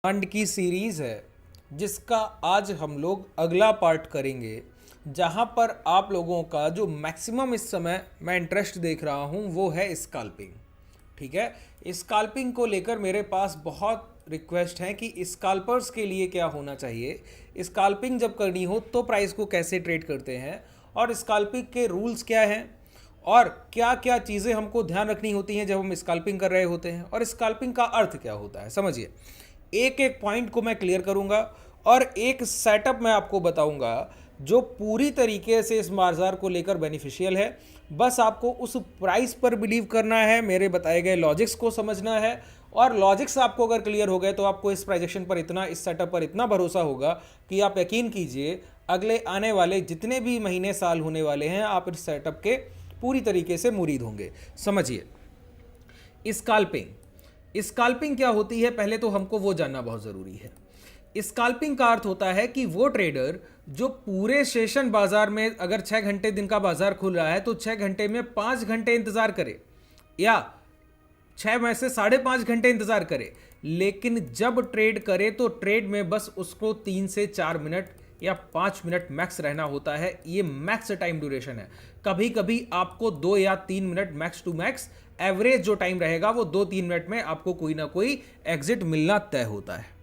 Fund की series है जिसका आज हम लोग अगला पार्ट करेंगे, जहां पर आप लोगों का जो मैक्सिमम इस समय मैं इंटरेस्ट देख रहा हूं वो है स्काल्पिंग। ठीक है, स्काल्पिंग को लेकर मेरे पास बहुत रिक्वेस्ट है कि स्काल्पर्स के लिए क्या होना चाहिए, स्काल्पिंग जब करनी हो तो प्राइस को कैसे ट्रेड करते हैं और स्काल्पिंग के रूल्स क्या हैं और क्या क्या चीज़ें हमको ध्यान रखनी होती हैं जब हम स्काल्पिंग कर रहे होते हैं और स्काल्पिंग का अर्थ क्या होता है। समझिए, एक एक पॉइंट को मैं क्लियर करूंगा और एक सेटअप मैं आपको बताऊंगा जो पूरी तरीके से इस बाजार को लेकर बेनिफिशियल है। बस आपको उस प्राइस पर बिलीव करना है, मेरे बताए गए लॉजिक्स को समझना है और लॉजिक्स आपको अगर क्लियर हो गए तो आपको इस प्रोजेक्शन पर इतना, इस सेटअप पर इतना भरोसा होगा कि आप यकीन कीजिए अगले आने वाले जितने भी महीने साल होने वाले हैं आप इस सेटअप के पूरी तरीके से मुरीद होंगे। समझिए, स्काल्पिंग क्या होती है, पहले तो हमको वो जानना बहुत ज़रूरी है। स्काल्पिंग का अर्थ होता है कि वो ट्रेडर जो पूरे सेशन बाजार में, अगर 6 घंटे दिन का बाजार खुल रहा है तो 6 घंटे में 5 घंटे इंतजार करे या 6 में से 5.5 घंटे इंतजार करे, लेकिन जब ट्रेड करे तो ट्रेड में बस उसको 3 से 4 मिनट या 5 मिनट मैक्स रहना होता है। ये मैक्स टाइम ड्यूरेशन है। कभी कभी आपको 2 या 3 minute max to max, average जो टाइम रहेगा वो 2-3 मिनट में आपको कोई ना कोई एग्जिट मिलना तय होता है।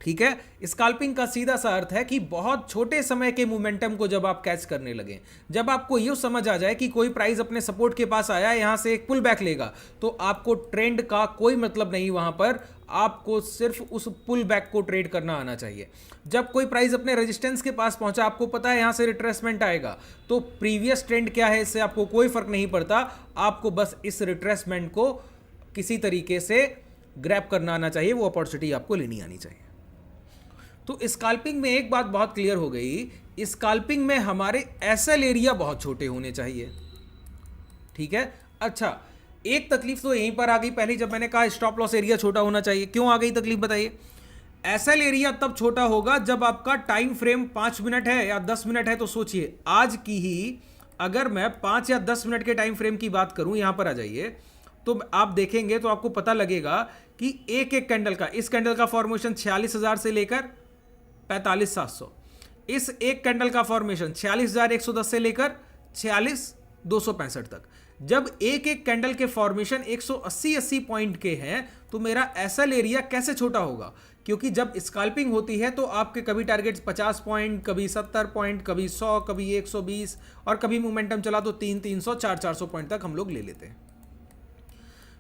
ठीक है, स्काल्पिंग का सीधा सा अर्थ है कि बहुत छोटे समय के मोमेंटम को जब आप कैच करने लगे, जब आपको ये समझ आ जाए कि कोई प्राइस अपने सपोर्ट के पास आया, यहां से एक पुल बैक लेगा, तो आपको ट्रेंड का कोई मतलब नहीं, वहां पर आपको सिर्फ उस पुल बैक को ट्रेड करना आना चाहिए। जब कोई प्राइस अपने रेजिस्टेंस के पास पहुंचा, आपको पता है यहां से रिट्रेसमेंट आएगा, तो प्रीवियस ट्रेंड क्या है इससे आपको कोई फर्क नहीं पड़ता, आपको बस इस रिट्रेसमेंट को किसी तरीके से ग्रैब करना आना चाहिए, वो अपॉर्चुनिटी आपको लेनी आनी चाहिए। तो स्काल्पिंग में एक बात बहुत क्लियर हो गई, स्काल्पिंग में हमारे एसएल एरिया बहुत छोटे होने चाहिए। ठीक है, अच्छा, एक तकलीफ तो यहीं पर आ गई पहले जब मैंने कहा स्टॉप लॉस एरिया छोटा होना चाहिए। क्यों आ गई तकलीफ बताइए? एसएल एरिया तब छोटा होगा जब आपका टाइम फ्रेम 5 मिनट है या 10 मिनट है। तो सोचिए, आज की ही अगर मैं 5 या 10 मिनट के टाइम फ्रेम की बात करूं, यहां पर आ जाइए, तो आप देखेंगे तो आपको पता लगेगा कि एक एक कैंडल का, इस कैंडल का फॉर्मेशन 46,000 से लेकर 45,700, इस एक कैंडल का फॉर्मेशन 46,110 से लेकर 46,265 तक। जब एक एक कैंडल के फॉर्मेशन 180 पॉइंट के हैं तो मेरा एसएल एरिया कैसे छोटा होगा? क्योंकि जब स्काल्पिंग होती है तो आपके कभी टारगेट्स 50 पॉइंट, कभी 70 पॉइंट, कभी 100, कभी 120 और कभी मोमेंटम चला तो 300, 400 पॉइंट तक हम लोग ले लेते हैं।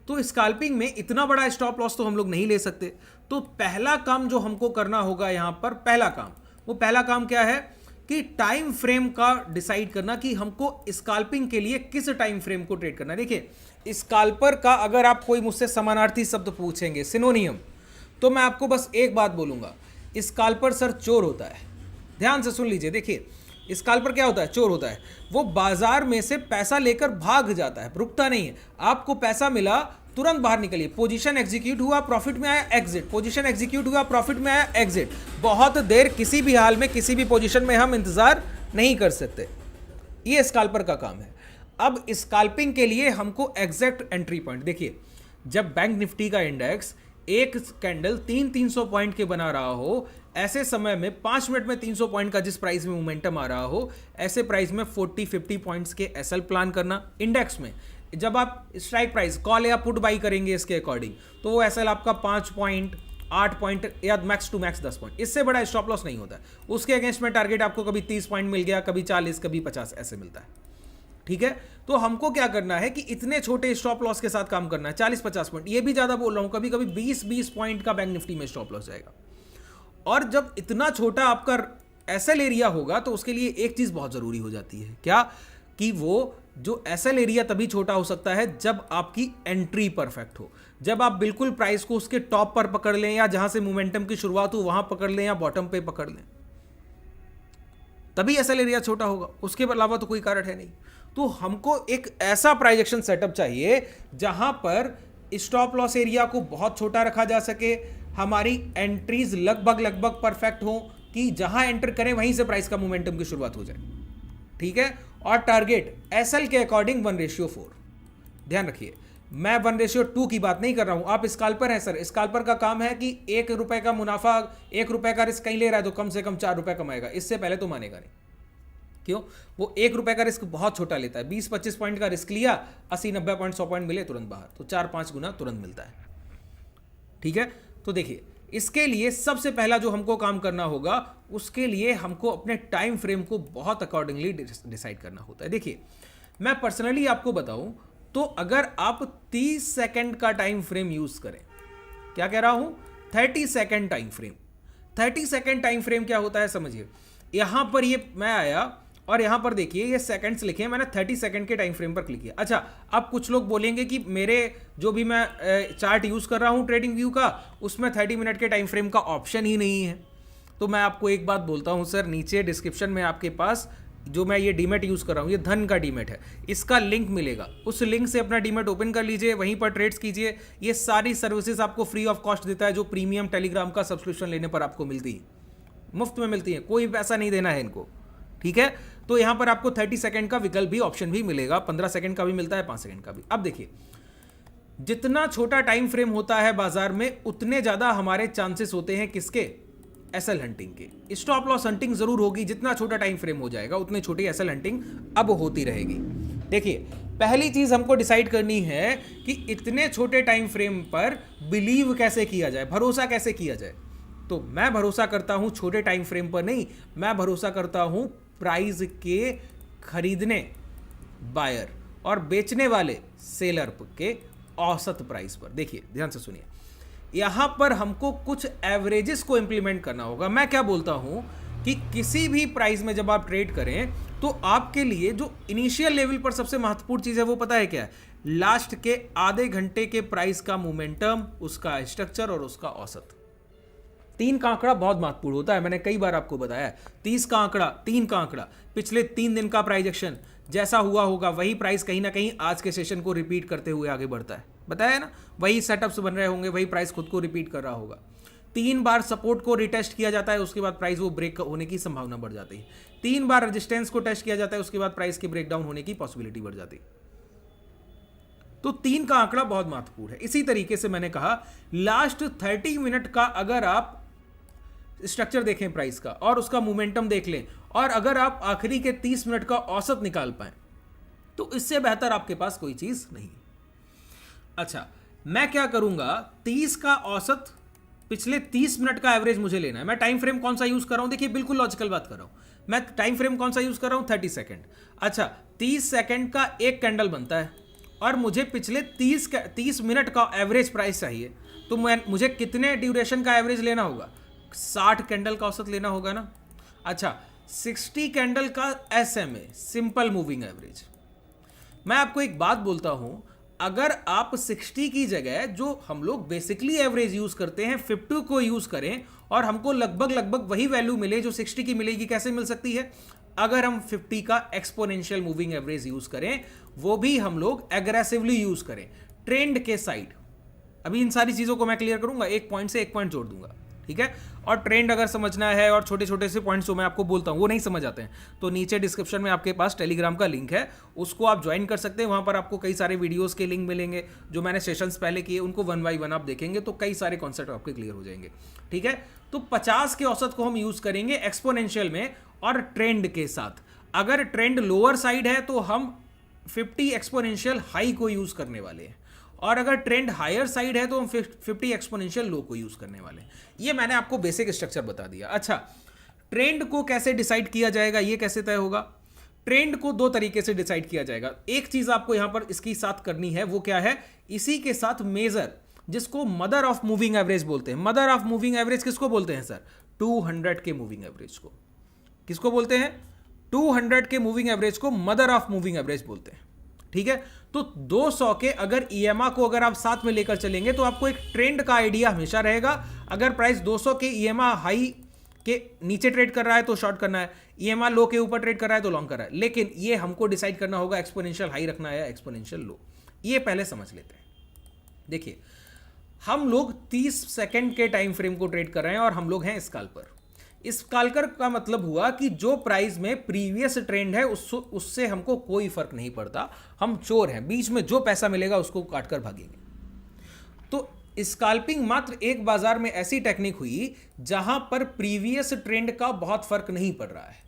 तो स्काल्पिंग में इतना बड़ा स्टॉप लॉस तो हम लोग नहीं ले सकते। तो पहला काम जो हमको करना होगा यहां पर, पहला काम क्या है कि टाइम फ्रेम का डिसाइड करना कि हमको स्काल्पिंग के लिए किस टाइम फ्रेम को ट्रेड करना है। देखिए, स्काल्पर का अगर आप कोई मुझसे समानार्थी शब्द पूछेंगे, सिनोनियम, तो मैं आपको बस एक बात बोलूंगा, स्काल्पर सर चोर होता है। ध्यान से सुन लीजिए, देखिए स्काल्पर क्या होता है? चोर होता है। वो बाजार में से पैसा लेकर भाग जाता है, रुकता नहीं है। आपको पैसा मिला, तुरंत बाहर निकलिए, पोजीशन एग्जीक्यूट हुआ, प्रॉफिट में आया, एग्जिट, पोजीशन एग्जीक्यूट हुआ, प्रॉफिट में आया, एग्जिट। बहुत देर किसी भी हाल में किसी भी पोजीशन में हम इंतजार नहीं कर सकते। ये स्काल्पर का काम है। अब स्काल्पिंग के लिए हमको एग्जैक्ट एंट्री पॉइंट, देखिए, जब बैंक निफ्टी का इंडेक्स एक कैंडल 300 पॉइंट के बना रहा हो, ऐसे समय में 5 मिनट में 300 पॉइंट का जिस प्राइस में मोमेंटम आ रहा हो, ऐसे प्राइस में 40-50 पॉइंट्स के एसएल प्लान करना। इंडेक्स में जब आप स्ट्राइक प्राइस कॉल या पुट बाई करेंगे इसके अकॉर्डिंग, तो वो एसएल आपका 5 पॉइंट, 8 पॉइंट या मैक्स टू मैक्स 10 पॉइंट, इससे बड़ा स्टॉप लॉस नहीं होता है। उसके अगेंस्ट में टारगेट आपको कभी 30 पॉइंट मिल गया, कभी 40, कभी 50 ऐसे मिलता है। ठीक है, तो हमको क्या करना है कि इतने छोटे स्टॉप लॉस के साथ काम करना है। 40-50 पॉइंट, ये भी ज्यादा बोल रहा हूं, कभी कभी 20-20 पॉइंट का बैंक निफ्टी में स्टॉप लॉस जाएगा। और जब इतना छोटा आपका एसएल एरिया होगा तो उसके लिए एक चीज बहुत जरूरी हो जाती है, क्या? कि वो जो एसएल एरिया तभी छोटा हो सकता है जब आपकी एंट्री परफेक्ट हो, जब आप बिल्कुल प्राइस को उसके टॉप पर पकड़ लें या जहां से मोमेंटम की शुरुआत हो वहां पकड़ लें या बॉटम पे पकड़ लें, तभी एसएल एरिया छोटा होगा। उसके अलावा तो कोई कारण है नहीं। तो हमको एक ऐसा प्राइजेक्शन सेटअप चाहिए जहां पर स्टॉप लॉस एरिया को बहुत छोटा रखा जा सके, हमारी एंट्रीज लगभग परफेक्ट हो कि जहां एंटर करें वहीं से प्राइस का मोमेंटम की शुरुआत हो जाए। ठीक है, और टारगेट एसएल के अकॉर्डिंग 1:4। ध्यान रखिए, मैं 1:2 की बात नहीं कर रहा हूं। आप स्काल्पर हैं सर, स्काल्पर का काम है कि 1 रुपए का मुनाफा, 1 रुपए का रिस्क कहीं ले रहा है तो कम से कम 4 रुपए कमाएगा, इससे पहले तो मानेगा नहीं। क्यों? वो 1 रुपए का रिस्क बहुत छोटा लेता है। 20-25 पॉइंट का रिस्क लिया, 80-90 पॉइंट 100 पॉइंट मिले तुरंत बाहर, तो 4-5 गुना तुरंत मिलता है। ठीक है, तो देखिए इसके लिए सबसे पहला जो हमको काम करना होगा, उसके लिए हमको अपने टाइम फ्रेम को बहुत अकॉर्डिंगली डिसाइड करना होता है। देखिए मैं पर्सनली आपको बताऊं तो अगर आप 30 सेकंड का टाइम फ्रेम यूज करें, क्या कह रहा हूं, 30 second time frame. 30 second time frame क्या होता है समझिए, यहां पर ये मैं आया और यहां पर देखिए ये सेकंड्स लिखे हैं, मैंने 30 सेकंड के टाइम फ्रेम पर क्लिक किया। अच्छा, अब कुछ लोग बोलेंगे कि मेरे जो भी मैं चार्ट यूज कर रहा हूं ट्रेडिंग व्यू का, उसमें 30 मिनट के टाइम फ्रेम का ऑप्शन ही नहीं है। तो मैं आपको एक बात बोलता हूं सर, नीचे डिस्क्रिप्शन में आपके पास जो मैं ये डीमेट यूज कर रहा हूं, ये धन का डीमेट है, इसका लिंक मिलेगा, उस लिंक से अपना डीमेट ओपन कर लीजिए, वहीं पर ट्रेड्स कीजिए। ये सारी सर्विसेज आपको फ्री ऑफ कॉस्ट देता है, जो प्रीमियम टेलीग्राम का सब्सक्रिप्शन लेने पर आपको मिलती है, मुफ्त में मिलती है, कोई पैसा नहीं देना है इनको। ठीक है, तो यहां पर आपको 30 सेकंड का विकल्प भी, ऑप्शन भी मिलेगा, 15 सेकंड का भी मिलता है, 5 सेकंड का भी। अब देखिए जितना छोटा टाइम फ्रेम होता है बाजार में, उतने ज्यादा हमारे चांसेस होते हैं किसके, एसएल हंटिंग के। स्टॉप लॉस हंटिंग जरूर होगी, जितना छोटा टाइम फ्रेम हो जाएगा उतनी छोटी एसएल हंटिंग अब होती रहेगी। देखिए पहली चीज हमको डिसाइड करनी है कि इतने छोटे टाइम फ्रेम पर बिलीव कैसे किया जाए, भरोसा कैसे किया जाए। तो मैं भरोसा करता हूं छोटे टाइम फ्रेम पर नहीं, मैं भरोसा करता हूं प्राइस के खरीदने बायर और बेचने वाले सेलर के औसत प्राइस पर। देखिए ध्यान से सुनिए, यहां पर हमको कुछ एवरेजेस को इंप्लीमेंट करना होगा। मैं क्या बोलता हूं कि किसी भी प्राइस में जब आप ट्रेड करें तो आपके लिए जो इनिशियल लेवल पर सबसे महत्वपूर्ण चीज है वो पता है क्या है, लास्ट के आधे घंटे के प्राइस का मोमेंटम, उसका स्ट्रक्चर और उसका औसत। 3 का आंकड़ा बहुत महत्वपूर्ण होता है, मैंने कई बार आपको बताया। 30 का आंकड़ा, 3 का आंकड़ा, पिछले 3 दिन का प्राइस एक्शन जैसा हुआ होगा वही प्राइस कहीं ना कहीं आज के सेशन को रिपीट करते हुए आगे बढ़ता है, बताया ना, वही सेटअप्स बन रहे होंगे, वही प्राइस खुद को रिपीट कर रहा होगा। 3 बार सपोर्ट को रिटेस्ट किया जाता है, उसके बाद प्राइस वो ब्रेक होने की संभावना बढ़ जाती है। 3 बार रेजिस्टेंस को टेस्ट किया जाता है, उसके बाद प्राइस की ब्रेकडाउन होने की पॉसिबिलिटी बढ़ जाती है। तो 3 का आंकड़ा बहुत महत्वपूर्ण है। इसी तरीके से मैंने कहा लास्ट 30 मिनट का अगर आप स्ट्रक्चर देखें प्राइस का और उसका मोमेंटम देख लें, और अगर आप आखिरी के 30 मिनट का औसत निकाल पाएं, तो इससे बेहतर आपके पास कोई चीज नहीं। अच्छा, मैं क्या करूंगा, 30 का औसत, पिछले 30 मिनट का एवरेज मुझे लेना है। मैं टाइम फ्रेम कौन सा यूज कर रहा हूं, देखिए बिल्कुल लॉजिकल बात कर रहा हूं। मैं टाइम फ्रेम कौन सा यूज कर रहा हूं, 30 सेकंड। अच्छा, 30 सेकंड का एक कैंडल बनता है और मुझे पिछले 30 मिनट का एवरेज प्राइस चाहिए, तो मुझे कितने ड्यूरेशन का एवरेज लेना होगा, 60 कैंडल का औसत लेना होगा ना। अच्छा, 60 कैंडल का SMA, सिंपल मूविंग एवरेज। मैं आपको एक बात बोलता हूं, अगर आप 60 की जगह जो हम लोग बेसिकली एवरेज यूज करते हैं 50 को यूज करें और हमको लगभग वही वैल्यू मिले जो 60 की मिलेगी, कैसे मिल सकती है, अगर हम 50 का एक्सपोनेंशियल मूविंग एवरेज यूज करें, वो भी हम लोग एग्रेसिवली यूज करें ट्रेंड के साइड। अभी इन सारी चीजों को मैं क्लियर करूंगा, एक पॉइंट से एक पॉइंट जोड़ दूंगा, ठीक है। और ट्रेंड अगर समझना है और छोटे छोटे से पॉइंट्स जो मैं आपको बोलता हूं वो नहीं समझ आते हैं, तो नीचे डिस्क्रिप्शन में आपके पास टेलीग्राम का लिंक है, उसको आप ज्वाइन कर सकते हैं। वहां पर आपको कई सारे वीडियोस के लिंक मिलेंगे, जो मैंने सेशंस पहले किए उनको 1 बाय 1 आप देखेंगे तो कई सारे कॉन्सेप्ट आपके क्लियर हो जाएंगे, ठीक है। तो 50 के औसत को हम यूज करेंगे एक्सपोनेंशियल में और ट्रेंड के साथ। अगर ट्रेंड लोअर साइड है तो हम 50 एक्सपोनेंशियल हाई को यूज करने वाले हैं, और अगर ट्रेंड हायर साइड है तो हम 50 एक्सपोनेंशियल लो को यूज करने वाले हैं। ये मैंने आपको बेसिक स्ट्रक्चर बता दिया। अच्छा, ट्रेंड को कैसे डिसाइड किया जाएगा, ये कैसे तय होगा, ट्रेंड को 2 तरीके से डिसाइड किया जाएगा। एक चीज आपको यहां पर इसके साथ करनी है, वो क्या है, इसी के साथ मेजर, जिसको मदर ऑफ मूविंग एवरेज बोलते हैं। मदर ऑफ मूविंग एवरेज किसको बोलते हैं सर, 200 के मूविंग एवरेज को। किसको बोलते हैं, 200 के मूविंग एवरेज को मदर ऑफ मूविंग एवरेज बोलते हैं, ठीक है। तो 200 के अगर EMA को अगर आप साथ में लेकर चलेंगे तो आपको एक ट्रेंड का आइडिया हमेशा रहेगा। अगर प्राइस 200 के EMA हाई के नीचे ट्रेड कर रहा है तो शॉर्ट करना है, EMA लो के ऊपर ट्रेड कर रहा है तो लॉन्ग कर रहा है। लेकिन ये हमको डिसाइड करना होगा एक्सपोनेंशियल हाई रखना है या एक्सपोनेंशियल लो, ये पहले समझ लेते हैं। देखिए, हम लोग 30 सेकंड के टाइम फ्रेम को ट्रेड कर रहे हैं और हम लोग हैं स्काल्पर। स्काल्कर का मतलब हुआ कि जो प्राइस में प्रीवियस ट्रेंड है उससे हमको कोई फर्क नहीं पड़ता, हम चोर हैं, बीच में जो पैसा मिलेगा उसको काट कर भागेंगे। तो स्काल्पिंग मात्र एक बाजार में ऐसी टेक्निक हुई जहां पर प्रीवियस ट्रेंड का बहुत फर्क नहीं पड़ रहा है,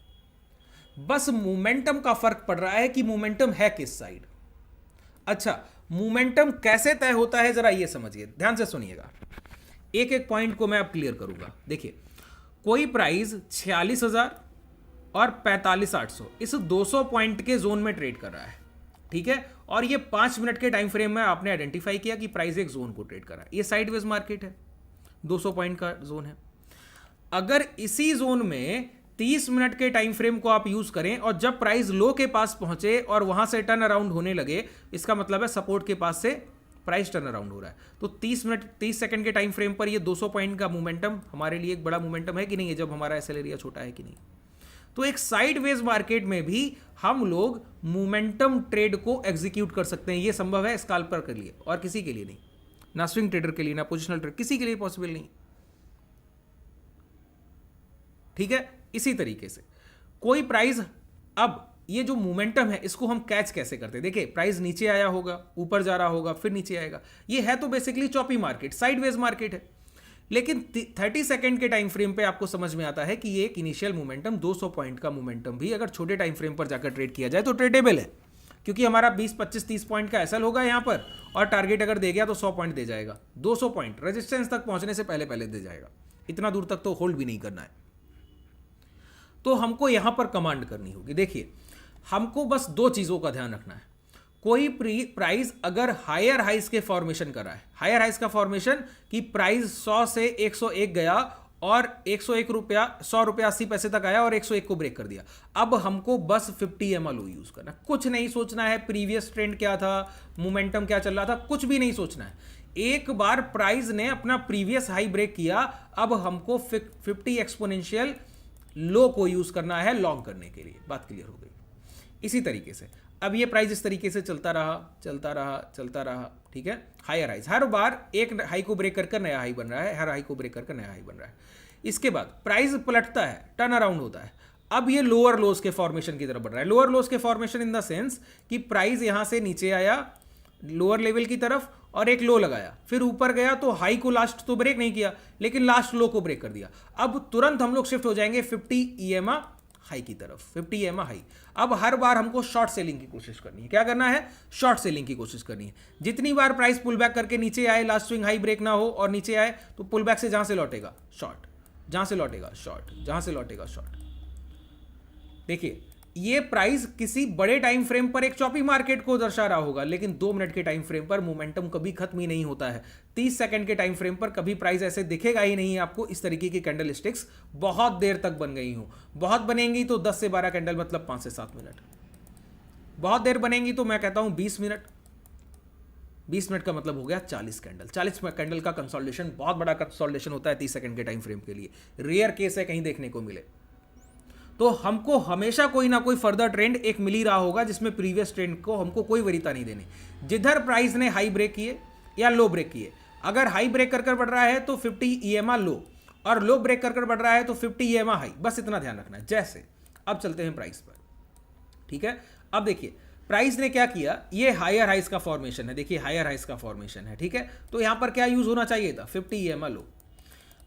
बस मोमेंटम का फर्क पड़ रहा है कि मोमेंटम है किस साइड। अच्छा, मोमेंटम कैसे तय होता है जरा ये समझिए, ध्यान से सुनिएगा, एक एक पॉइंट को मैं अब क्लियर करूंगा। देखिए, कोई प्राइस 46,000 और 45,800 इस 200 पॉइंट के जोन में ट्रेड कर रहा है, ठीक है, और ये 5 मिनट के टाइम फ्रेम में आपने आइडेंटिफाई किया कि प्राइस एक जोन को ट्रेड कर रहा है। ये साइडवेज मार्केट है, 200 पॉइंट का जोन है। अगर इसी जोन में 30 मिनट के टाइम फ्रेम को आप यूज करें और जब प्राइस लो के पास पहुंचे और वहां से टर्न अराउंड होने लगे, इसका मतलब है सपोर्ट के पास से प्राइस टर्न अराउंड हो रहा है। तो 30 सेकंड के टाइम फ्रेम पर ये 200 पॉइंट का मोमेंटम हमारे लिए एक बड़ा मोमेंटम है कि नहीं है, जब हमारा एसएल एरिया छोटा है कि नहीं। तो एक साइडवेज मार्केट में भी हम लोग मोमेंटम ट्रेड को एग्जीक्यूट कर सकते हैं, ये संभव है स्काल्पर के लिए और किसी के लिए नहीं, ना स्विंग ट्रेडर के लिए, ना पोजिशनल ट्रेड, किसी के लिए पॉसिबल नहीं, ठीक है। इसी तरीके से कोई प्राइस, अब ये जो मोमेंटम है इसको हम कैच कैसे करते हैं, देखिए प्राइस नीचे आया होगा, ऊपर जा रहा होगा, फिर नीचे आएगा, ये है तो basically choppy market, sideways market है। लेकिन 30 सेकंड के टाइम फ्रेम पे आपको समझ में आता है कि ये एक इनिशियल मोमेंटम 200 पॉइंट का मोमेंटम भी अगर छोटे टाइम फ्रेम पर जाकर ट्रेड किया जाए तो ट्रेडेबल है, क्योंकि हमारा 20, 25, 30 पॉइंट का एसएल होगा यहाँ पर, और टारगेट अगर दे गया तो 100 पॉइंट दे जाएगा, 200 पॉइंट रेजिस्टेंस तक पहुंचने से पहले पहले दे जाएगा, इतना दूर तक तो होल्ड भी नहीं करना है। तो हमको यहां पर कमांड करनी होगी। देखिए, हमको बस 2 चीजों का ध्यान रखना है। कोई प्राइस अगर हायर हाइस के फॉर्मेशन कर रहा है, हायर हाइस का फॉर्मेशन कि प्राइस 100 से 101 गया और 101 रुपया, 100 रुपया 80 पैसे तक आया और 101 को ब्रेक कर दिया, अब हमको बस 50 EMA लो यूज करना, कुछ नहीं सोचना है प्रीवियस ट्रेंड क्या था, मोमेंटम क्या चल रहा था, कुछ भी नहीं सोचना है। एक बार प्राइस ने अपना प्रीवियस हाई ब्रेक किया, अब हमको 50 एक्सपोनेंशियल लो को यूज करना है लॉन्ग करने के लिए। बात क्लियर हो गई। इसी तरीके से अब ये प्राइस इस तरीके से चलता रहा, ठीक है, हायर हाइज, हर बार एक हाई को ब्रेक कर नया हाई बन रहा है, हर हाई को ब्रेक कर नया हाई बन रहा है। इसके बाद प्राइस पलटता है, टर्न अराउंड होता है, अब ये लोअर लोज के फॉर्मेशन की तरफ बढ़ रहा है। लोअर लोज के फॉर्मेशन इन द सेंस कि प्राइस यहां से नीचे आया लोअर लेवल की तरफ और एक लो लगाया, फिर ऊपर गया तो हाई को लास्ट तो ब्रेक नहीं किया, लेकिन लास्ट लो को ब्रेक कर दिया। अब तुरंत हम लोग शिफ्ट हो जाएंगे 50 EMA हाई की तरफ, 50 EMA हाई। अब हर बार हमको शॉर्ट सेलिंग की कोशिश करनी है। क्या करना है? शॉर्ट सेलिंग की कोशिश करनी है। जितनी बार प्राइस पुल बैक करके नीचे आए, लास्ट स्विंग हाई ब्रेक ना हो और नीचे आए, तो पुल बैक से जहां से लौटेगा शॉर्ट, जहां से लौटेगा शॉर्ट, जहां से लौटेगा शॉर्ट। देखिए, ये प्राइस किसी बड़े टाइम फ्रेम पर एक चॉपी मार्केट को दर्शा रहा होगा, लेकिन 2 मिनट के टाइम फ्रेम पर मोमेंटम कभी खत्म ही नहीं होता है। 30 सेकंड के टाइम फ्रेम पर कभी प्राइस ऐसे दिखेगा ही नहीं आपको। इस तरीके की कैंडल स्टिक्स बहुत देर तक बन गई हूं, बहुत बनेंगी तो 10 से 12 कैंडल, मतलब 5 से 7 मिनट। बहुत देर बनेंगी तो मैं कहता हूं 20 मिनट। 20 मिनट का मतलब हो गया 40 कैंडल। 40 कैंडल का कंसोलिडेशन बहुत बड़ा कंसोलिडेशन होता है 30 सेकंड के टाइम फ्रेम के लिए। रेयर केस है कहीं देखने को मिले। तो हमको हमेशा कोई ना कोई फर्दर ट्रेंड एक मिल ही रहा होगा जिसमें प्रीवियस ट्रेंड को हमको कोई वरीयता नहीं देनी। जिधर प्राइस ने हाई ब्रेक किए या लो ब्रेक किए, अगर हाई ब्रेक कर बढ़ रहा है तो 50 EMA लो, और लो ब्रेक कर बढ़ रहा है तो 50 EMA हाई, बस इतना ध्यान रखना है। जैसे अब चलते हैं प्राइस पर, ठीक है। अब देखिए प्राइस ने क्या किया, ये हायर हाइस का फॉर्मेशन है, देखिए हायर हाइस का फॉर्मेशन है, ठीक है। तो यहां पर क्या यूज होना चाहिए था? 50 EMA लो।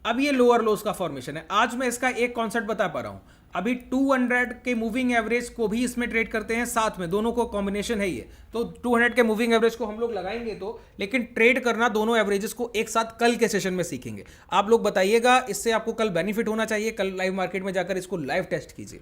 अब ये लोअर लोस का फॉर्मेशन है। आज मैं इसका एक कॉन्सेप्ट बता पा रहा हूं। अभी 200 के मूविंग एवरेज को भी इसमें ट्रेड करते हैं साथ में, दोनों को कॉम्बिनेशन है ये। तो 200 के मूविंग एवरेज को हम लोग लगाएंगे तो, लेकिन ट्रेड करना दोनों एवरेजेस को एक साथ कल के सेशन में सीखेंगे। आप लोग बताइएगा, इससे आपको कल बेनिफिट होना चाहिए। कल लाइव मार्केट में जाकर इसको लाइव टेस्ट कीजिए।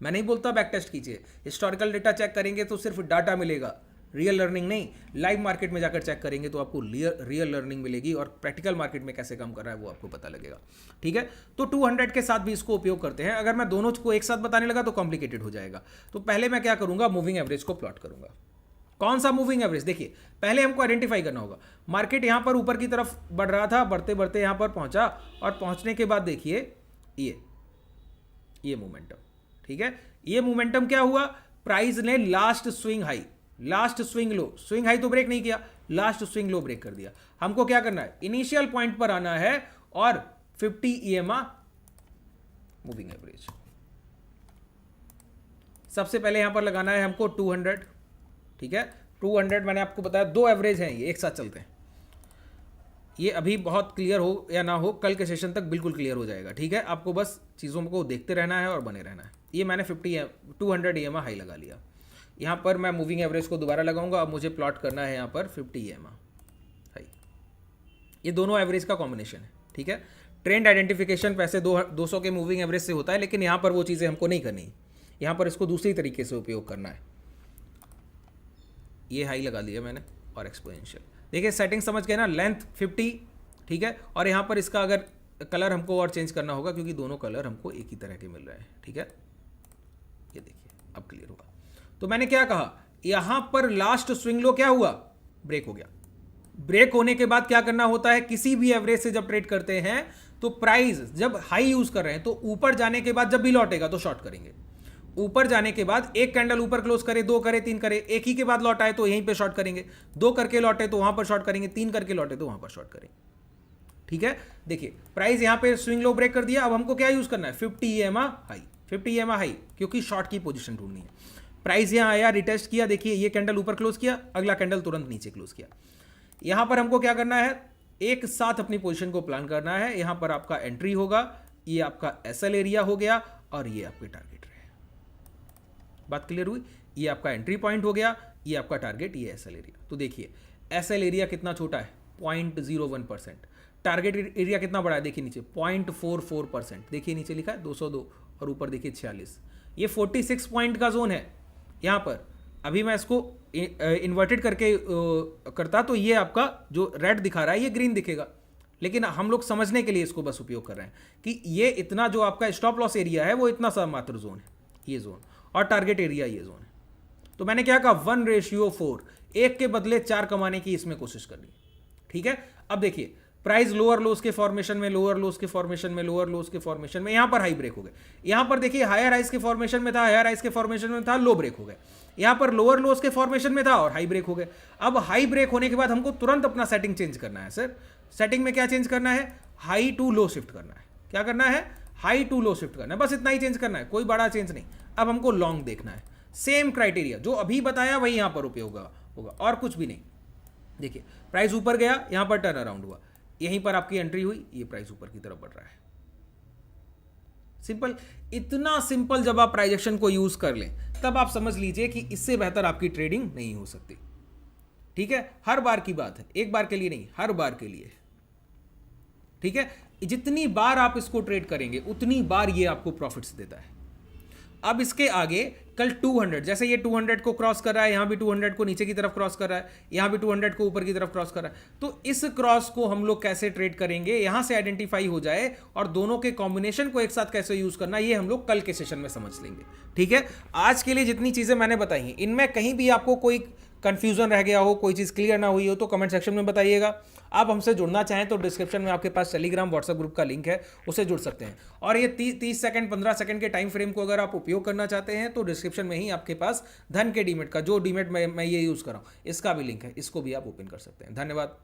मैं नहीं बोलता बैक टेस्ट कीजिए, हिस्टोरिकल डेटा चेक करेंगे तो सिर्फ डाटा मिलेगा, रियल लर्निंग नहीं। लाइव मार्केट में जाकर चेक करेंगे तो आपको रियल लर्निंग मिलेगी और प्रैक्टिकल मार्केट में कैसे काम कर रहा है वो आपको पता लगेगा, ठीक है। तो 200 के साथ भी इसको उपयोग करते हैं। अगर मैं दोनों को एक साथ बताने लगा तो कॉम्प्लिकेटेड हो जाएगा। तो पहले मैं क्या करूंगा, मूविंग एवरेज को प्लॉट करूंगा। कौन सा मूविंग एवरेज? देखिए पहले हमको आइडेंटिफाई करना होगा। मार्केट यहां पर ऊपर की तरफ बढ़ रहा था, बढ़ते बढ़ते यहां पर पहुंचा, और पहुंचने के बाद देखिए ये मोमेंटम, ठीक है। ये मोमेंटम क्या हुआ, प्राइस ने last swing high, last swing low, swing high तो ब्रेक नहीं किया, लास्ट स्विंग लो ब्रेक कर दिया। हमको क्या करना है, इनिशियल पॉइंट पर आना है और 50 EMA मूविंग एवरेज। सबसे पहले यहां पर लगाना है हमको 200, ठीक है। 200 मैंने आपको बताया, दो एवरेज हैं ये, एक साथ चलते हैं। ये अभी बहुत क्लियर हो या ना हो, कल के सेशन तक बिल्कुल क्लियर हो जाएगा, ठीक है। आपको बस चीज़ों को देखते रहना है और बने रहना है। ये मैंने 200 EMA हाई लगा लिया। यहाँ पर मैं मूविंग एवरेज को दोबारा लगाऊंगा। अब मुझे प्लॉट करना है यहाँ पर 50 EMA हाई। ये दोनों एवरेज का कॉम्बिनेशन है, ठीक है। ट्रेंड आइडेंटिफिकेशन वैसे 200 के मूविंग एवरेज से होता है, लेकिन यहाँ पर वो चीज़ें हमको नहीं करनी। यहाँ पर इसको दूसरी तरीके से उपयोग करना है। ये हाई लगा लिया मैंने और एक्सपोनेंशियल। देखिए सेटिंग समझ गए ना, लेंथ 50, ठीक है। और यहाँ पर इसका अगर कलर हमको और चेंज करना होगा, क्योंकि दोनों कलर हमको एक ही तरह के मिल रहे हैं, ठीक है। ये देखिए अब क्लियर होगा। तो मैंने क्या कहा, यहाँ पर लास्ट स्विंग लो क्या हुआ, ब्रेक हो गया। ब्रेक होने के बाद क्या करना होता है, किसी भी एवरेज से जब ट्रेड करते हैं तो प्राइस जब हाई यूज कर रहे हैं तो ऊपर जाने के बाद जब भी लौटेगा तो शॉर्ट करेंगे। ऊपर जाने के बाद एक कैंडल ऊपर क्लोज करे, दो करे, तीन करे, एक ही के बाद लौट आए तो यहीं पे शॉर्ट करेंगे, दो करके लौटे तो वहां पर शॉर्ट करेंगे, तीन करके लौटे तो वहां पर शॉर्ट करेंगे, ठीक है। देखिए प्राइस यहां पे स्विंग लो ब्रेक कर दिया। अब हमको क्या यूज करना है, 50 EMA हाई, 50 EMA हाई, क्योंकि शॉर्ट की पोजीशन ढूंढनी है। प्राइस यहां आया, रिटेस्ट किया, देखिए ये कैंडल ऊपर क्लोज किया, अगला कैंडल तुरंत नीचे क्लोज किया। यहां पर हमको क्या करना है, एक साथ अपनी पोजीशन को प्लान करना है। यहां पर आपका एंट्री होगा, ये आपका SL एरिया हो गया और ये आपके टारगेट रहे। बात क्लियर हुई। ये आपका एंट्री पॉइंट हो गया, ये आपका टारगेट, ये SL एरिया। तो देखिए SL एरिया कितना छोटा है, 0.01%। टारगेट एरिया कितना बड़ा है, देखिए नीचे 0.44%, देखिए नीचे लिखा है 202 और ऊपर देखिए 46। ये 46 पॉइंट का जोन है। यहाँ पर अभी मैं इसको इन्वर्टेड करके करता तो ये आपका जो रेड दिखा रहा है ये ग्रीन दिखेगा, लेकिन हम लोग समझने के लिए इसको बस उपयोग कर रहे हैं कि ये इतना जो आपका स्टॉप लॉस एरिया है वो इतना सा मात्र जोन है, ये जोन, और टारगेट एरिया ये जोन है। तो मैंने क्या कहा, 1:4, एक के बदले 4 कमाने की इसमें कोशिश करनी, ठीक है। अब देखिए प्राइस लोअर लोस के फॉर्मेशन में, लोअर लोस के फॉर्मेशन में, लोअर लोस के फॉर्मेशन में, यहां पर हाई ब्रेक हो गए। यहां पर देखिए हायर हाइस के फॉर्मेशन में था, हायर हाइस के फॉर्मेशन में था, लो ब्रेक हो गए। यहां पर लोअर लोस के फॉर्मेशन में था और हाई ब्रेक हो गए। अब हाई ब्रेक होने के बाद हमको तुरंत अपना सेटिंग चेंज करना है। सर सेटिंग में क्या चेंज करना है, हाई टू लो शिफ्ट करना है। क्या करना है, हाई टू लो शिफ्ट करना है, बस इतना ही चेंज करना है, कोई बड़ा चेंज नहीं। अब हमको लॉन्ग देखना है, सेम क्राइटेरिया जो अभी बताया वही यहां पर उपयोग होगा और कुछ भी नहीं। देखिए प्राइस ऊपर गया, यहां पर टर्न अराउंड हुआ, यहीं पर आपकी एंट्री हुई, ये प्राइस ऊपर की तरफ बढ़ रहा है। सिंपल, इतना सिंपल जब आप प्राइस एक्शन को यूज कर लें तब आप समझ लीजिए कि इससे बेहतर आपकी ट्रेडिंग नहीं हो सकती, ठीक है। हर बार की बात है, एक बार के लिए नहीं, हर बार के लिए, ठीक है। जितनी बार आप इसको ट्रेड करेंगे उतनी बार ये आपको प्रॉफिट्स देता है। अब इसके आगे कल 200, जैसे ये 200 को क्रॉस कर रहा है, यहां भी 200 को नीचे की तरफ क्रॉस कर रहा है, यहां भी 200 को ऊपर की तरफ क्रॉस कर रहा है। तो इस क्रॉस को हम लोग कैसे ट्रेड करेंगे, यहां से आइडेंटिफाई हो जाए, और दोनों के कॉम्बिनेशन को एक साथ कैसे यूज करना, ये हम लोग कल के सेशन में समझ लेंगे, ठीक है। आज के लिए जितनी चीजें मैंने बताई हैं, इनमें कहीं भी आपको कोई कंफ्यूजन रह गया हो, कोई चीज़ क्लियर ना हुई हो तो कमेंट सेक्शन में बताइएगा। आप हमसे जुड़ना चाहें तो डिस्क्रिप्शन में आपके पास टेलीग्राम व्हाट्सएप ग्रुप का लिंक है, उससे जुड़ सकते हैं। और ये 30 सेकंड 15 सेकंड के टाइम फ्रेम को अगर आप उपयोग करना चाहते हैं तो डिस्क्रिप्शन में ही आपके पास धन के डीमेट का, जो डीमेट मैं ये यूज़ कर रहा हूँ, इसका भी लिंक है, इसको भी आप ओपन कर सकते हैं। धन्यवाद।